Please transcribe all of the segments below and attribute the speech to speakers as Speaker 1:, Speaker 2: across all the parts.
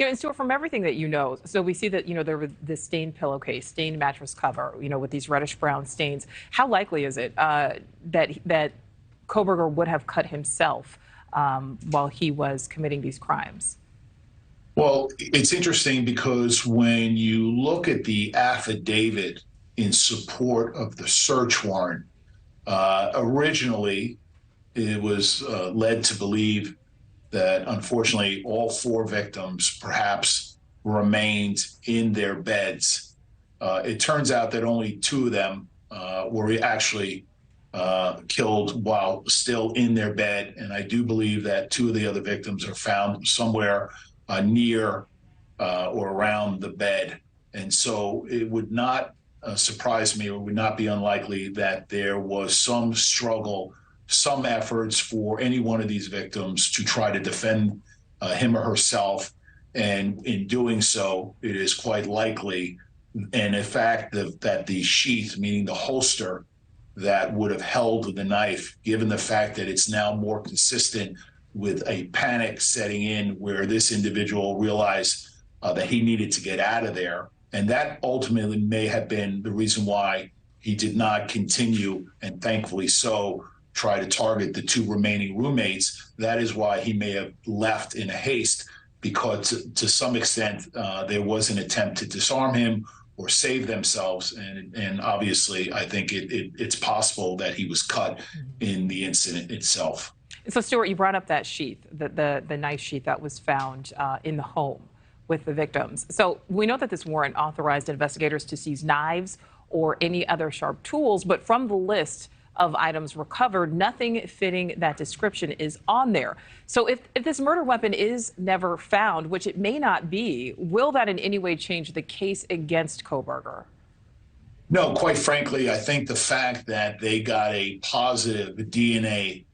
Speaker 1: And Stuart, from everything that you know, so we see that, there was this stained pillowcase, stained mattress cover, with these reddish brown stains. How likely is it that Kohberger would have cut himself while he was committing these crimes?
Speaker 2: Well, it's interesting because when you look at the affidavit in support of the search warrant, originally it was led to believe that unfortunately all four victims perhaps remained in their beds. It turns out that only two of them were actually killed while still in their bed. And I do believe that two of the other victims are found somewhere near or around the bed. And so it would not surprise me, or would not be unlikely, that there was some struggle, some efforts for any one of these victims to try to defend him or herself. And in doing so, it is quite likely, and in fact, that the sheath, meaning the holster that would have held the knife, given the fact that it's now more consistent with a panic setting in where this individual realized that he needed to get out of there. And that ultimately may have been the reason why he did not continue, and thankfully so, try to target the two remaining roommates. That is why he may have left in a haste, because to some extent there was an attempt to disarm him or save themselves. And obviously, I think it's possible that he was cut in the incident itself.
Speaker 1: So, Stuart, you brought up that sheath, the knife sheath that was found in the home with the victims. So we know that this warrant authorized investigators to seize knives or any other sharp tools, but from the list of items recovered, nothing fitting that description is on there. So if this murder weapon is never found, which it may not be, will that in any way change the case against Kohberger?
Speaker 2: No, quite frankly, I think the fact that they got a positive DNA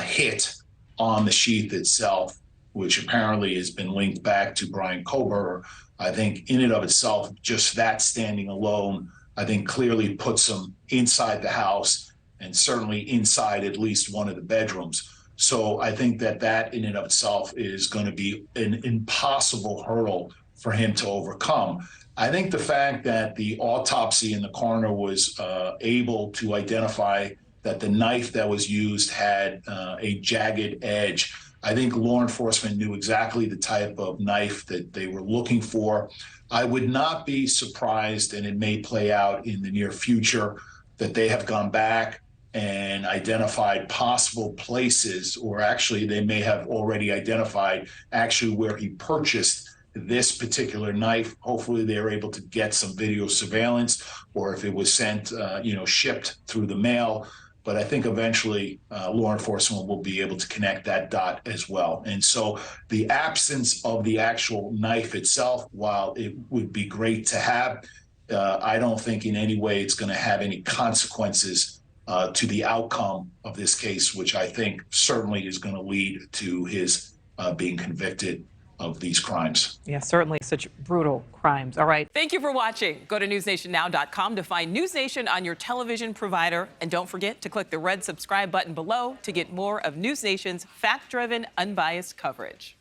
Speaker 2: hit on the sheath itself, which apparently has been linked back to Brian Kohberger, I think in and of itself, just that standing alone, I think clearly puts him inside the house, and certainly inside at least one of the bedrooms. So I think that in and of itself is going to be an impossible hurdle for him to overcome. I think the fact that the autopsy in the coroner was able to identify that the knife that was used had a jagged edge, I think law enforcement knew exactly the type of knife that they were looking for. I would not be surprised, and it may play out in the near future, that they have gone back and identified possible places, or actually they may have already identified actually where he purchased this particular knife. Hopefully they're able to get some video surveillance, or if it was sent, shipped through the mail. But I think eventually law enforcement will be able to connect that dot as well. And so the absence of the actual knife itself, while it would be great to have, I don't think in any way it's going to have any consequences to the outcome of this case, which I think certainly is going to lead to his being convicted of these crimes.
Speaker 1: Yeah, certainly such brutal crimes. All right.
Speaker 3: Thank you for watching. Go to newsnationnow.com to find NewsNation on your television provider. And don't forget to click the red subscribe button below to get more of NewsNation's fact-driven, unbiased coverage.